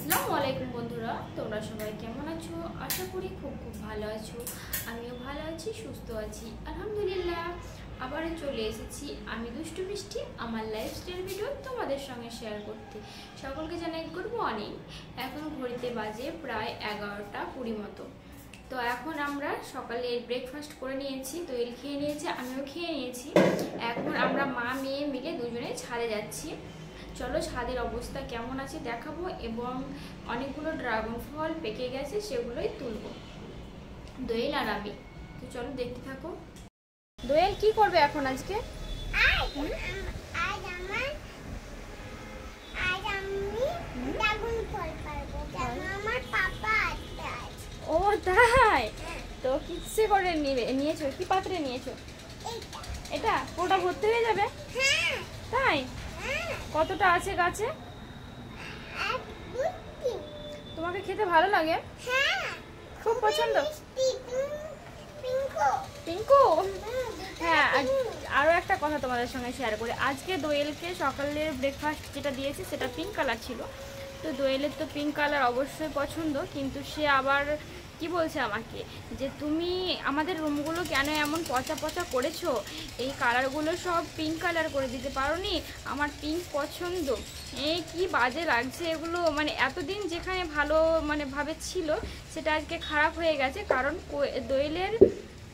আসসালামু আলাইকুম বন্ধুরা, তোমরা সবাই কেমন আছো? আশা করি খুব ভালো আছো। আমিও ভালো আছি, সুস্থ আছি, আলহামদুলিল্লাহ। আবারও চলে এসেছি আমি দুষ্টু মিষ্টি আমার লাইফস্টাইল ভিডিও তোমাদের সঙ্গে শেয়ার করতে। সকলকে জানাই গুড মর্নিং। এখন ঘড়িতে বাজে প্রায় 11:20 মতো। তো এখন আমরা সকালে ব্রেকফাস্ট করে নিয়েছি, দোয়েল খেয়ে নিয়েছে, আমিও খেয়ে নিয়েছি। এখন আমরা মা মেয়ে মিলে দুজনে ছাদে যাচ্ছি। চলো ছাদের অবস্থা কেমন আছে দেখাবো, এবং অনেকগুলো ড্রাগন ফল পেকে গেছে সেগুলোই তুলবো দোয়েল আর আমি। তো চলো দেখতে থাকো। দোয়েল কি করবে এখন আজকে? ও তাই, তো কিসে করে নিয়েছো? কি পাত্রে নিয়েছো? এটা পুরোটা ভর্তি হয়ে যাবে? তাই? কতটা আছে গাছে? তোমাকে খেতে ভালো লাগে? খুব পছন্দ? পিঙ্কু, হ্যাঁ। আরো একটা কথা তোমাদের সঙ্গে শেয়ার করি। আজকে দোয়েলকে সকালের ব্রেকফাস্ট যেটা দিয়েছে সেটা পিঙ্ক কালার ছিল। তো দোয়েলের তো পিঙ্ক কালার অবশ্যই পছন্দ, কিন্তু সে আবার কি বলছে আমাকে যে তুমি আমাদের রুমগুলো কেন এমন পচা পচা করেছো, এই কালারগুলো সব পিঙ্ক কালার করে দিতে পারোনি, আমার পিঙ্ক পছন্দ। এই কি বাজে লাগছে এগুলো, মানে এতদিন যেখানে ভালো ভাবে ছিল সেটা আজকে খারাপ হয়ে গেছে, কারণ দোয়েলের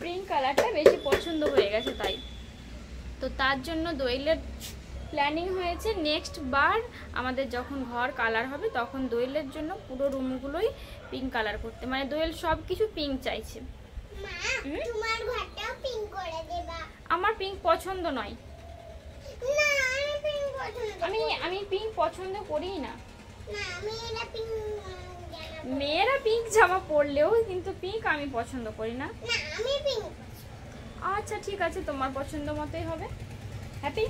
পিঙ্ক কালারটা বেশি পছন্দ হয়ে গেছে। তাই তো তার জন্য দোয়েলের প্ল্যানিং হয়েছে নেক্সট বার আমাদের যখন ঘর কালার হবে তখন দোয়েলের জন্য পুরো রুমগুলোই পিঙ্ক কালার করতে, মানে দোয়েল সব কিছু পিঙ্ক চাইছে। আমার পিঙ্ক পছন্দ নয়, আমি পিঙ্ক পছন্দ করি না। মেয়েরা পিঙ্ক জামা পরলেও কিন্তু পিঙ্ক আমি পছন্দ করি না। আচ্ছা ঠিক আছে, তোমার পছন্দ মতোই হবে। হ্যাপি?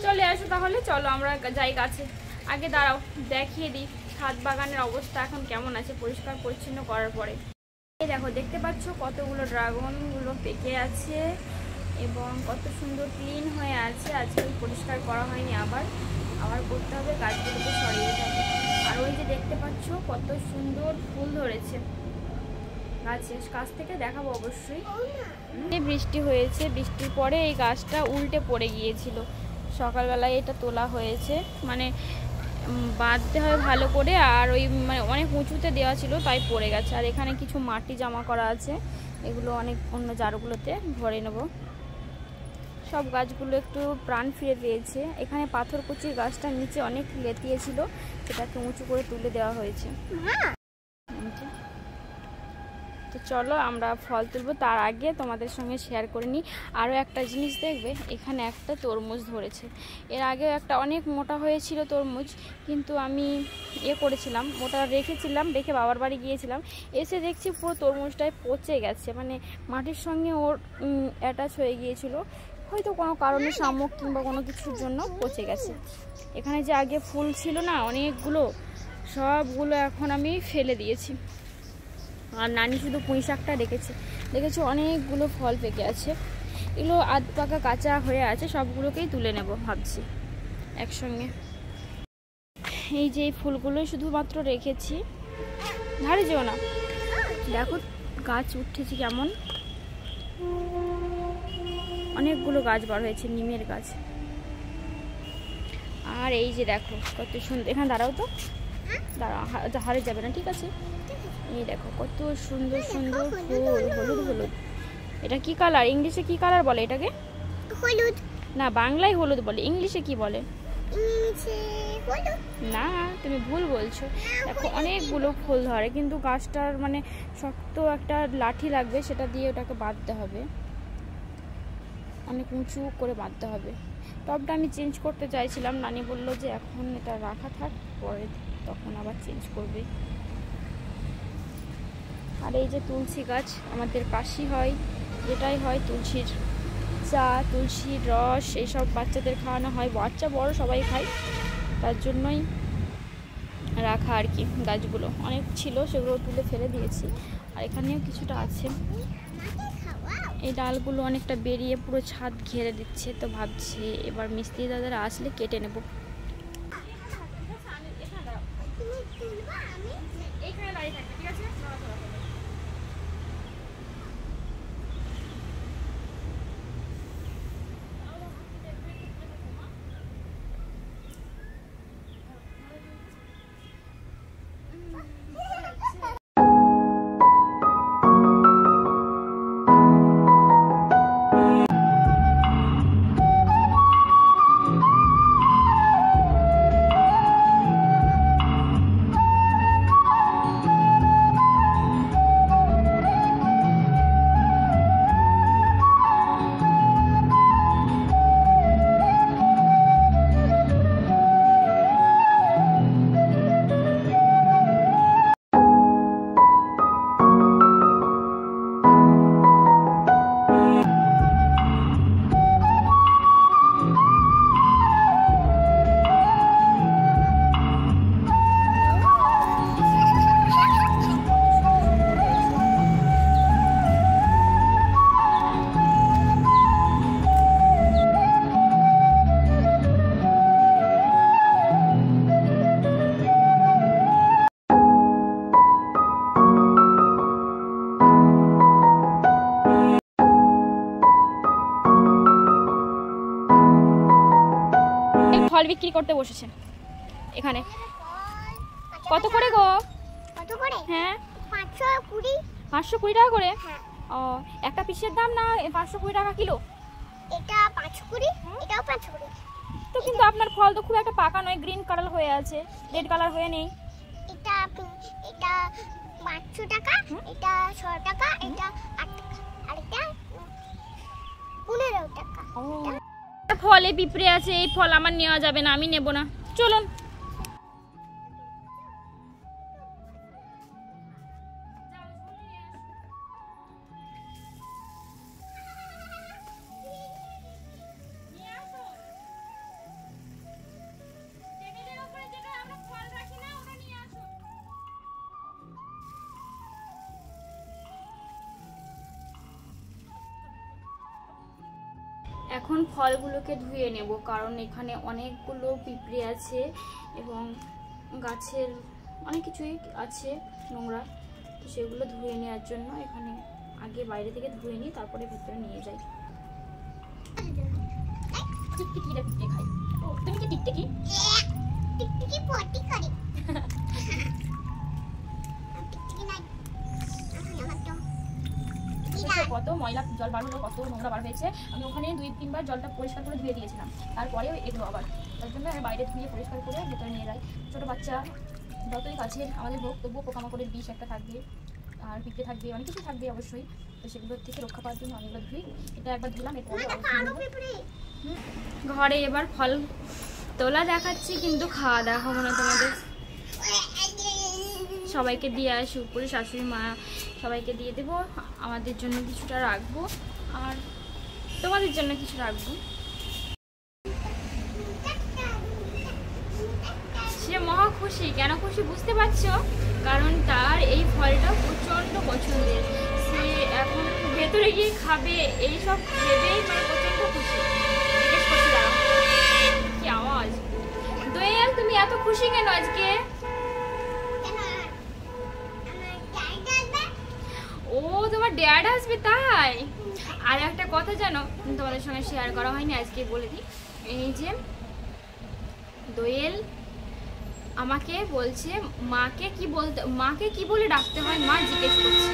চলে আসো তাহলে, চলো আমরা যাই গাছে। আগে দাঁড়াও দেখিয়ে দিই ছাদ বাগানের অবস্থা এখন কেমন আছে পরিষ্কার পরিচ্ছন্ন করার পরে। এই দেখো, দেখতে পাচ্ছ কতগুলো ড্রাগনগুলো পেকে আছে এবং কত সুন্দর ক্লিন হয়ে আছে। আজকে পরিষ্কার করা হয়নি, আবার করতে হবে, গাছগুলোকে সরিয়ে দিতে হবে। আর ওই যে দেখতে পাচ্ছ কত সুন্দর ফুল ধরেছে গাছে, কাছ থেকে দেখাবো অবশ্যই। বৃষ্টি হয়েছে, বৃষ্টির পরে এই গাছটা উল্টে পড়ে গিয়েছিল। সকালবেলায় এটা তোলা হয়েছে, মানে বাঁধতে হয় ভালো করে, আর ওই অনেক উঁচুতে দেওয়া ছিল তাই পড়ে গেছে। আর এখানে কিছু মাটি জমা করা আছে, এগুলো অনেক অন্য জারগুলোতে ভরে নেব। সব গাছগুলো একটু প্রাণ ফিরে পেয়েছে। এখানে পাথরকুচির গাছটা নিচে অনেক লেতিয়েছিল, সেটাকে উঁচু করে তুলে দেওয়া হয়েছে। তো চলো আমরা ফল তুলবো, তার আগে তোমাদের সঙ্গে শেয়ার করে নিই আরও একটা জিনিস। দেখবে এখানে একটা তরমুজ ধরেছে, এর আগেও একটা অনেক মোটা হয়েছিল তরমুজ, কিন্তু আমি করেছিলাম, ওটা রেখেছিলাম, রেখে বাবার বাড়ি গিয়েছিলাম, এসে দেখছি পুরো তরমুজটাই পচে গেছে, মানে মাটির সঙ্গে ওর অ্যাটাচ হয়ে গিয়েছিল, হয়তো কোনো কারণে শামুক কিংবা কোনো কিছুর জন্য পচে গেছে। এখানে যে আগে ফুল ছিল না অনেকগুলো, সবগুলো এখন আমি ফেলে দিয়েছি। আর নানি শুধু পুঁই শাকটা রেখেছে, দেখেছো অনেকগুলো ফল পেকে আছে, এগুলো আধ পাকা কাঁচা হয়ে আছে, সবগুলোকেই তুলে নেব ভাবছি একসঙ্গে। এই যে এই ফুলগুলোই শুধুমাত্র রেখেছি, ধারে যেও না। দেখো গাছ উঠেছে কেমন, অনেকগুলো গাছ বার হয়েছে, নিমের গাছ। আর এই যে দেখো কত সুন্দর, এখানে দাঁড়াও তো, দাঁড়াও, হারে যাবে না, ঠিক আছে। এই দেখো কত সুন্দর সুন্দর ফুল, হলুদ হলুদ। এটা কি কালার? ইংলিশে কি কালার বলে এটাকে? হলুদ না, বাংলায় হলুদ বলে, ইংলিশে কি বলে? না, তুমি ভুল বলছো। দেখো অনেকগুলো ফুল ধরে, কিন্তু গাছটার শক্ত একটা লাঠি লাগবে, সেটা দিয়ে ওটাকে বাঁধতে হবে, অনেক উঁচু করে বাঁধতে হবে। টবটা আমি চেঞ্জ করতে চাইছিলাম, নানি বললো যে এখন এটা রাখা থাক, পরে তখন আবার চেঞ্জ করবে। আর এই যে তুলসী গাছ, আমাদের কাশি হয়, যেটাই হয় তুলসীর চা, তুলসীর রস এইসব বাচ্চাদের খাওয়ানো হয়, বাচ্চা বড় সবাই খায়, তার জন্যই রাখা আর কি। গাছগুলো অনেক ছিল, সেগুলো তুলে ফেলে দিয়েছি, আর এখানেও কিছুটা আছে। এই ডালগুলো অনেকটা বেরিয়ে পুরো ছাদ ঘিরে দিচ্ছে, তো ভাবছি এবার মিস্ত্রি দাদারা আসলে কেটে নেব। এইখানে দাঁড়িয়ে থাকবে, ঠিক আছে? নড়াচড়া করবে। ফল বিক্রি করতে বসেছে এখানে। কত করে গো? কত করে? হ্যাঁ 520। 520 টাকা করে? হ্যাঁ। ও, একটা পিসের দাম না 520 টাকা কিলো? এটা 520, এটাও 520। তো কিন্তু আপনার ফল তো খুব একটা পাকা নয়, গ্রিন কালার হয়ে আছে, রেড কালার হয়ে নেই। এটা 500 টাকা, এটা 6 টাকা, এটা 8 টাকা, আর এটা 15 টাকা। ফলে পিঁপড়ে আছে, এই ফল আমার নেওয়া যাবে না, আমি নেব না, চলুন। এখন ফলগুলোকে ধুয়ে নেব, কারণ এখানে অনেকগুলো পিঁপড়ে আছে এবং গাছের অনেক কিছুই আছে নোংরা, তো সেগুলো ধুয়ে নেওয়ার জন্য এখানে আগে বাইরে থেকে ধুয়ে নিই, তারপরে ভিতরে নিয়ে যাই। টিকটিকিটা পিঁপড়ে খাই। ও, তুমি কি টিকটিকি? টিকটিকি পটি করে। টিকটিকি নাই। কত ময়লা জল বার হলো, কত নোংরা বার হয়েছে। আমি ওখানে 2-3 বার জলটা পরিষ্কার করে ধুয়ে দিয়েছিলাম, তারপরেও এগুলো আবার, তার জন্য আমি বাইরে ধুয়ে পরিষ্কার করে ভেতরে নিয়ে যাই। ছোটো বাচ্চা যতই কাছের আমাদের হোক, তবুও পোকামাকড়ের বিষ একটা থাকবে, আর পিঁপড়ে থাকবে, অনেক কিছু থাকবে অবশ্যই, তো সেগুলোর থেকে রক্ষা পাওয়ার জন্য আমি এগুলো ধুই। এটা একবার ধুলাম, এরপরে ঘরে এবার ফল তোলা দেখাচ্ছি, কিন্তু খাওয়া দেখাবো না তোমাদের। সবাইকে দিয়ে আসি উপরে, শাশুড়ি মা সবাইকে দিয়ে দেবো, আমাদের জন্য কিছুটা রাখবো আর তোমাদের জন্য কিছু রাখবো। সে মহা খুশি, কেন খুশি বুঝতে পারছো? কারণ তার এই ফলটা প্রচণ্ড পছন্দের, সে এখন ভেতরে গিয়ে খাবে, এইসব ভেবেই মানে প্রচণ্ড খুশি। জিজ্ঞেস করছি, দাঁড়াও, কি আওয়াজ? দোয়েল, তুমি এত খুশি কেন আজকে? ও, তোমার ড্যাড আসবে তাই? আর একটা কথা জানো, তোমাদের সঙ্গে শেয়ার করা হয়নি, আজকে বলে দিই। এই যে দোয়েল আমাকে বলছে মাকে কি বলে ডাকতে হয়, মা জিজ্ঞেস করছে,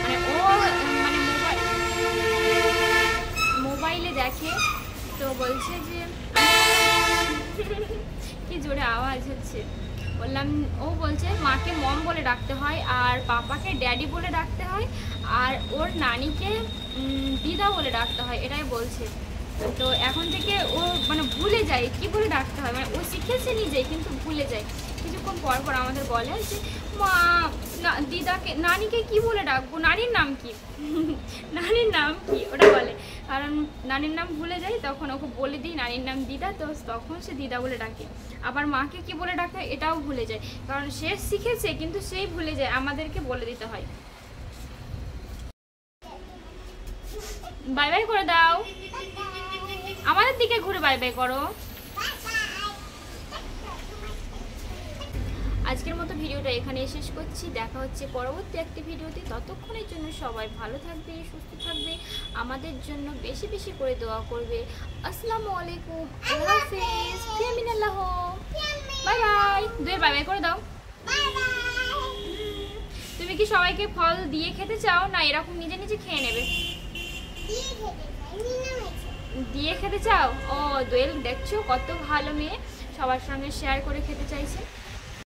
মানে ও মানে মোবাইলে দেখে, তো বলছে যে কি জোরে আওয়াজ হচ্ছে। বললাম, ও বলছে মাকে মম বলে ডাকতে হয়, আর পাপাকে ড্যাডি বলে ডাকতে হয়, আর ওর নানিকে দিদা বলে ডাকতে হয়, এটাই বলছে। তো এখন থেকে ও মানে ভুলে যায় কি বলে ডাকতে হয়, মানে ও শিখেছে নিজেই কিন্তু ভুলে যায়। কিছুক্ষণ পর পর আমাদের বলে যে মা দিদাকে নানিকে কি বলে ডাকবো, নানির নাম কি নানির নাম কি ওটা বলে, কারণ নানির নাম ভুলে যায়, তখন ওকে বলে দিই নানির নাম দিদা, তো তখন সে দিদা বলে ডাকে। আবার মাকে কি বলে ডাকতে হয় এটাও ভুলে যায়, কারণ সে শিখেছে কিন্তু সেই ভুলে যায়, আমাদেরকে বলে দিতে হয়। বাই বাই করে দাও, আমাদের দিকে ঘুরে বাই বাই করো। আজকের মতো ভিডিওটা এখানে শেষ করছি। দেখা হচ্ছে পরবর্তী একটি ভিডিওতে। ততক্ষণের জন্য সবাই ভালো থাকবে, সুস্থ থাকবে, আমাদের জন্য বেশি বেশি করে দোয়া করবে। আসসালামু আলাইকুম, আল্লাহ হাফেজ, ফিয়ামিনাল্লাহ, বাই বাই। দুয়ে বাই বাই করে দাও। তুমি কি সবাইকে ফল দিয়ে খেতে চাও, না এরকম নিজে নিজে খেয়ে নেবে? দিয়ে খেতে চাও? ও দোয়েল, দেখছো কত ভালো মেয়ে, সবার সঙ্গে শেয়ার করে খেতে চাইছে।